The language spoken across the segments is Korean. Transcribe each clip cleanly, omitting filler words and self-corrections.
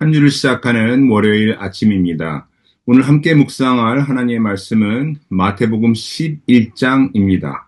한 주를 시작하는 월요일 아침입니다. 오늘 함께 묵상할 하나님의 말씀은 마태복음 11장입니다.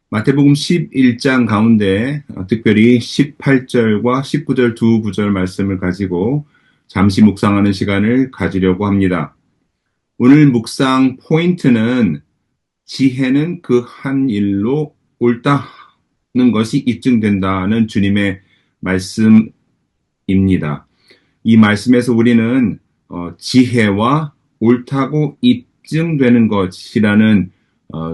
마태복음 11장 가운데 특별히 18절과 19절 두 구절 말씀을 가지고 잠시 묵상하는 시간을 가지려고 합니다. 오늘 묵상 포인트는 지혜는 그 한 일로 옳다는 것이 입증된다는 주님의 말씀입니다. 이 말씀에서 우리는 지혜와 옳다고 입증되는 것이라는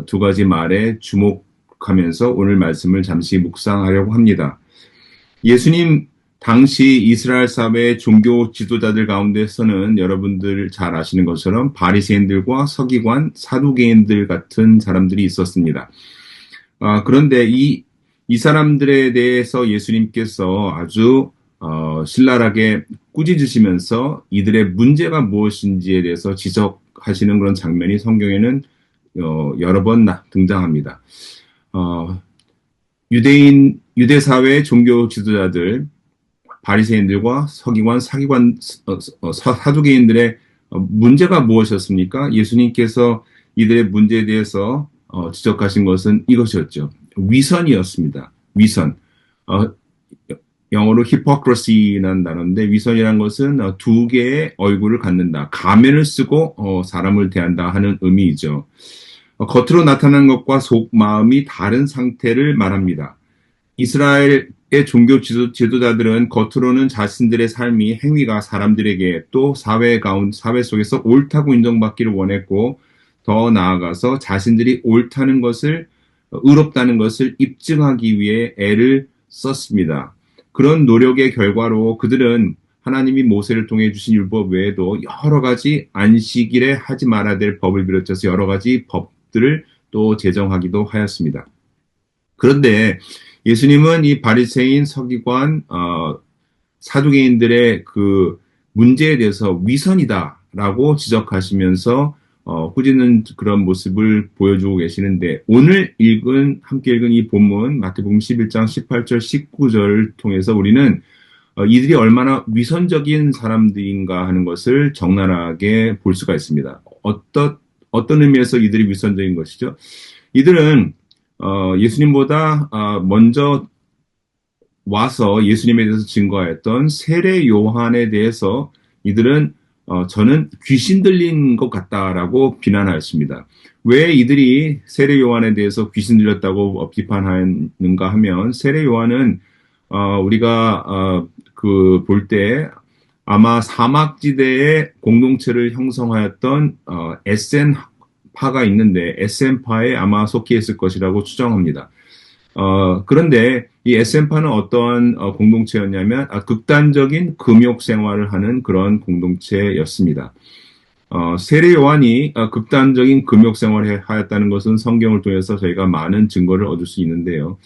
두 가지 말에 주목하면서 오늘 말씀을 잠시 묵상하려고 합니다. 예수님 당시 이스라엘 사회의 종교 지도자들 가운데서는 여러분들 잘 아시는 것처럼 바리새인들과 서기관, 사두개인들 같은 사람들이 있었습니다. 그런데 이 사람들에 대해서 예수님께서 아주 신랄하게 꾸짖으시면서 이들의 문제가 무엇인지에 대해서 지적하시는 그런 장면이 성경에는 여러 번 등장합니다. 유대 사회의 종교 지도자들, 바리새인들과 서기관, 사두개인들의 문제가 무엇이었습니까? 예수님께서 이들의 문제에 대해서 지적하신 것은 이것이었죠. 위선이었습니다. 위선. 영어로 hypocrisy라는 단어인데 위선이라는 것은 두 개의 얼굴을 갖는다. 가면을 쓰고 사람을 대한다 하는 의미이죠. 겉으로 나타난 것과 속마음이 다른 상태를 말합니다. 이스라엘의 종교 지도자들은 겉으로는 자신들의 삶이 행위가 사람들에게 또 사회 속에서 옳다고 인정받기를 원했고 더 나아가서 자신들이 옳다는 것을 의롭다는 것을 입증하기 위해 애를 썼습니다. 그런 노력의 결과로 그들은 하나님이 모세를 통해 주신 율법 외에도 여러 가지 안식일에 하지 말아야 될 법을 비롯해서 여러 가지 법들을 또 제정하기도 하였습니다. 그런데 예수님은 이 바리새인, 서기관, 사두개인들의 그 문제에 대해서 위선이다라고 지적하시면서 꾸짖는 그런 모습을 보여주고 계시는데 오늘 함께 읽은 이 본문 마태복음 11장 18절 19절을 통해서 우리는 이들이 얼마나 위선적인 사람들인가 하는 것을 적나라하게 볼 수가 있습니다. 어떤 의미에서 이들이 위선적인 것이죠? 이들은 예수님보다 먼저 와서 예수님에 대해서 증거하였던 세례 요한에 대해서 이들은 저는 귀신 들린 것 같다라고 비난하였습니다. 왜 이들이 세례 요한에 대해서 귀신 들렸다고 비판하는가 하면 세례 요한은 우리가 볼 때 아마 사막지대에 공동체를 형성하였던 SN파가 있는데 SN파에 아마 속해 있을 것이라고 추정합니다. 그런데 이 SN파는 어떤 공동체였냐면 극단적인 금욕 생활을 하는 그런 공동체였습니다. 세례 요한이 극단적인 금욕 생활을 하였다는 것은 성경을 통해서 저희가 많은 증거를 얻을 수 있는데요.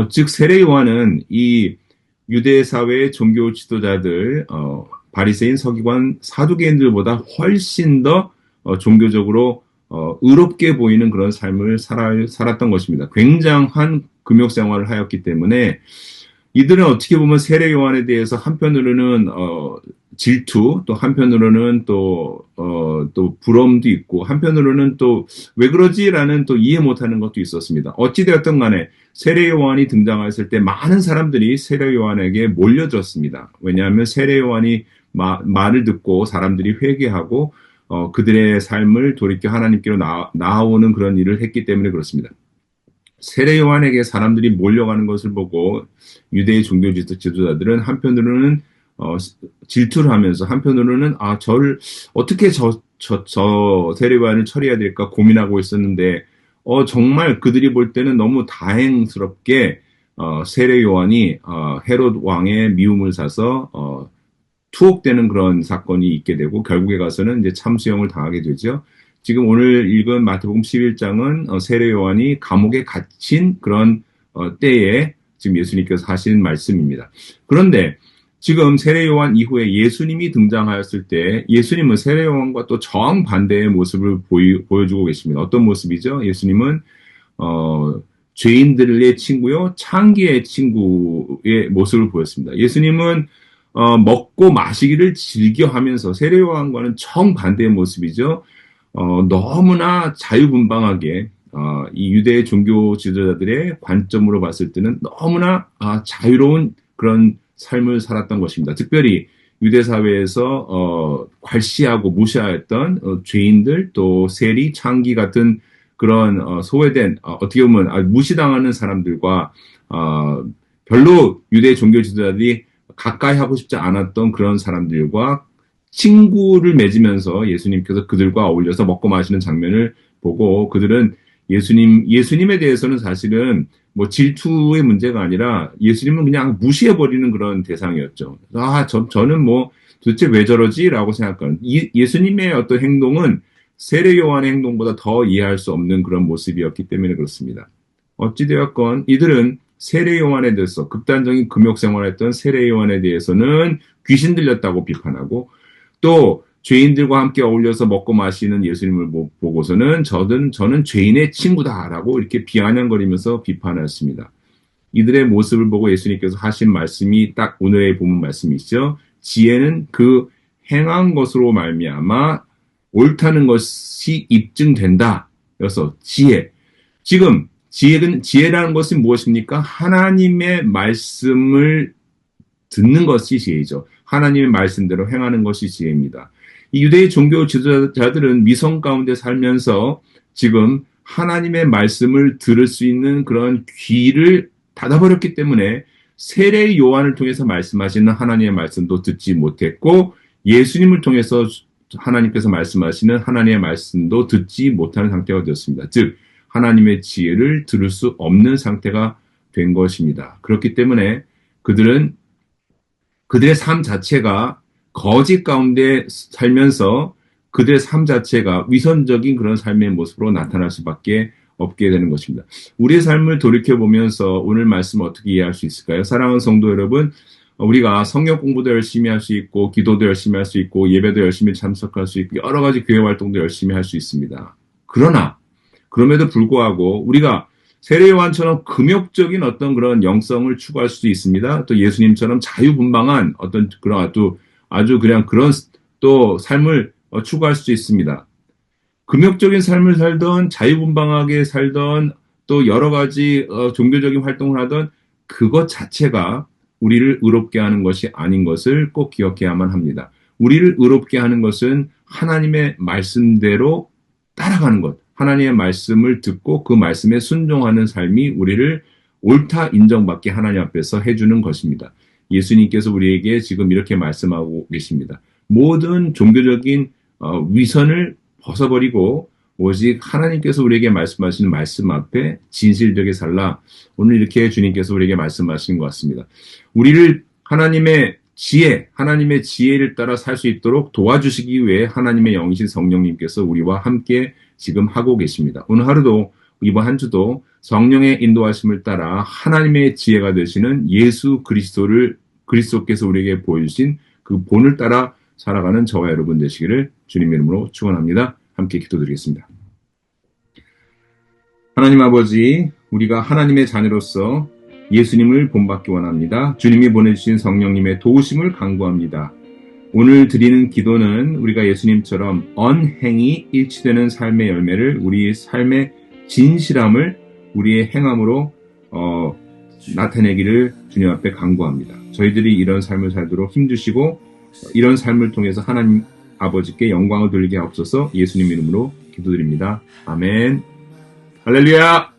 즉 세례 요한은 이 유대 사회의 종교 지도자들, 바리새인, 서기관, 사두개인들보다 훨씬 더 종교적으로 의롭게 보이는 그런 삶을 살았던 것입니다. 굉장한 금욕 생활을 하였기 때문에 이들은 어떻게 보면 세례 요한에 대해서 한편으로는 질투, 또 한편으로는 또 부러움도 있고 한편으로는 또 왜 그러지라는 또 이해 못하는 것도 있었습니다. 어찌되었든 간에 세례 요한이 등장했을 때 많은 사람들이 세례 요한에게 몰려들었습니다. 왜냐하면 세례 요한이 말을 듣고 사람들이 회개하고 그들의 삶을 돌이켜 하나님께로 나아오는 그런 일을 했기 때문에 그렇습니다. 세례 요한에게 사람들이 몰려가는 것을 보고 유대의 종교 지도자들은 한편으로는 질투를 하면서 한편으로는 저를 어떻게 저 세례 요한을 처리해야 될까 고민하고 있었는데 정말 그들이 볼 때는 너무 다행스럽게 세례 요한이 헤롯 왕의 미움을 사서 투옥되는 그런 사건이 있게 되고 결국에 가서는 이제 참수형을 당하게 되죠. 지금 오늘 읽은 마태복음 11장은 세례 요한이 감옥에 갇힌 그런 때에 지금 예수님께서 하신 말씀입니다. 그런데 지금 세례 요한 이후에 예수님이 등장하였을 때 예수님은 세례 요한과 또 정반대의 모습을 보여주고 계십니다. 어떤 모습이죠? 예수님은 죄인들의 친구요, 창기의 친구의 모습을 보였습니다. 예수님은 먹고 마시기를 즐겨하면서 세례요한과는 정반대의 모습이죠. 너무나 자유분방하게 이 유대 종교 지도자들의 관점으로 봤을 때는 너무나 자유로운 그런 삶을 살았던 것입니다. 특별히 유대 사회에서 괄시하고 무시하였던 죄인들 또 세리, 창기 같은 그런 소외된 어떻게 보면 무시당하는 사람들과 별로 유대 종교 지도자들이 가까이 하고 싶지 않았던 그런 사람들과 친구를 맺으면서 예수님께서 그들과 어울려서 먹고 마시는 장면을 보고 그들은 예수님에 대해서는 사실은 뭐 질투의 문제가 아니라 예수님은 그냥 무시해버리는 그런 대상이었죠. 저는 뭐 도대체 왜 저러지? 라고 생각하는. 예수님의 어떤 행동은 세례 요한의 행동보다 더 이해할 수 없는 그런 모습이었기 때문에 그렇습니다. 어찌되었건 이들은 세례 요한에 대해서 극단적인 금욕 생활을 했던 세례 요한에 대해서는 귀신 들렸다고 비판하고 또 죄인들과 함께 어울려서 먹고 마시는 예수님을 보고서는 저는 죄인의 친구다라고 이렇게 비아냥거리면서 비판했습니다. 이들의 모습을 보고 예수님께서 하신 말씀이 딱 오늘의 본문 말씀이시죠. 지혜는 그 행한 것으로 말미암아 옳다는 것이 입증된다. 그래서 지혜. 지금 지혜라는 것은 무엇입니까? 하나님의 말씀을 듣는 것이 지혜죠. 하나님의 말씀대로 행하는 것이 지혜입니다. 이 유대의 종교 지도자들은 미성 가운데 살면서 지금 하나님의 말씀을 들을 수 있는 그런 귀를 닫아버렸기 때문에 세례 요한을 통해서 말씀하시는 하나님의 말씀도 듣지 못했고 예수님을 통해서 하나님께서 말씀하시는 하나님의 말씀도 듣지 못하는 상태가 되었습니다. 즉 하나님의 지혜를 들을 수 없는 상태가 된 것입니다. 그렇기 때문에 그들의 삶 자체가 거짓 가운데 살면서 그들의 삶 자체가 위선적인 그런 삶의 모습으로 나타날 수밖에 없게 되는 것입니다. 우리의 삶을 돌이켜보면서 오늘 말씀을 어떻게 이해할 수 있을까요? 사랑하는 성도 여러분, 우리가 성경 공부도 열심히 할 수 있고 기도도 열심히 할 수 있고 예배도 열심히 참석할 수 있고 여러 가지 교회 활동도 열심히 할 수 있습니다. 그러나 그럼에도 불구하고 우리가 세례 요한처럼 금욕적인 어떤 그런 영성을 추구할 수도 있습니다. 또 예수님처럼 자유분방한 어떤 그런 아주 그냥 그런 또 삶을 추구할 수도 있습니다. 금욕적인 삶을 살던 자유분방하게 살던 또 여러 가지 종교적인 활동을 하던 그것 자체가 우리를 의롭게 하는 것이 아닌 것을 꼭 기억해야만 합니다. 우리를 의롭게 하는 것은 하나님의 말씀대로 따라가는 것, 하나님의 말씀을 듣고 그 말씀에 순종하는 삶이 우리를 옳다 인정받게 하나님 앞에서 해주는 것입니다. 예수님께서 우리에게 지금 이렇게 말씀하고 계십니다. 모든 종교적인 위선을 벗어버리고 오직 하나님께서 우리에게 말씀하시는 말씀 앞에 진실되게 살라. 오늘 이렇게 주님께서 우리에게 말씀하신 것 같습니다. 우리를 하나님의 지혜를 따라 살 수 있도록 도와주시기 위해 하나님의 영이신 성령님께서 우리와 함께 지금 하고 계십니다. 오늘 하루도 이번 한 주도 성령의 인도하심을 따라 하나님의 지혜가 되시는 예수 그리스도께서 우리에게 보여주신 그 본을 따라 살아가는 저와 여러분 되시기를 주님의 이름으로 축원합니다. 함께 기도드리겠습니다. 하나님 아버지, 우리가 하나님의 자녀로서 예수님을 본받기 원합니다. 주님이 보내주신 성령님의 도우심을 간구합니다. 오늘 드리는 기도는 우리가 예수님처럼 언행이 일치되는 삶의 열매를 우리 삶의 진실함을 우리의 행함으로 나타내기를 주님 앞에 간구합니다. 저희들이 이런 삶을 살도록 힘주시고 이런 삶을 통해서 하나님 아버지께 영광을 돌리게 하옵소서. 예수님 이름으로 기도드립니다. 아멘. 할렐루야.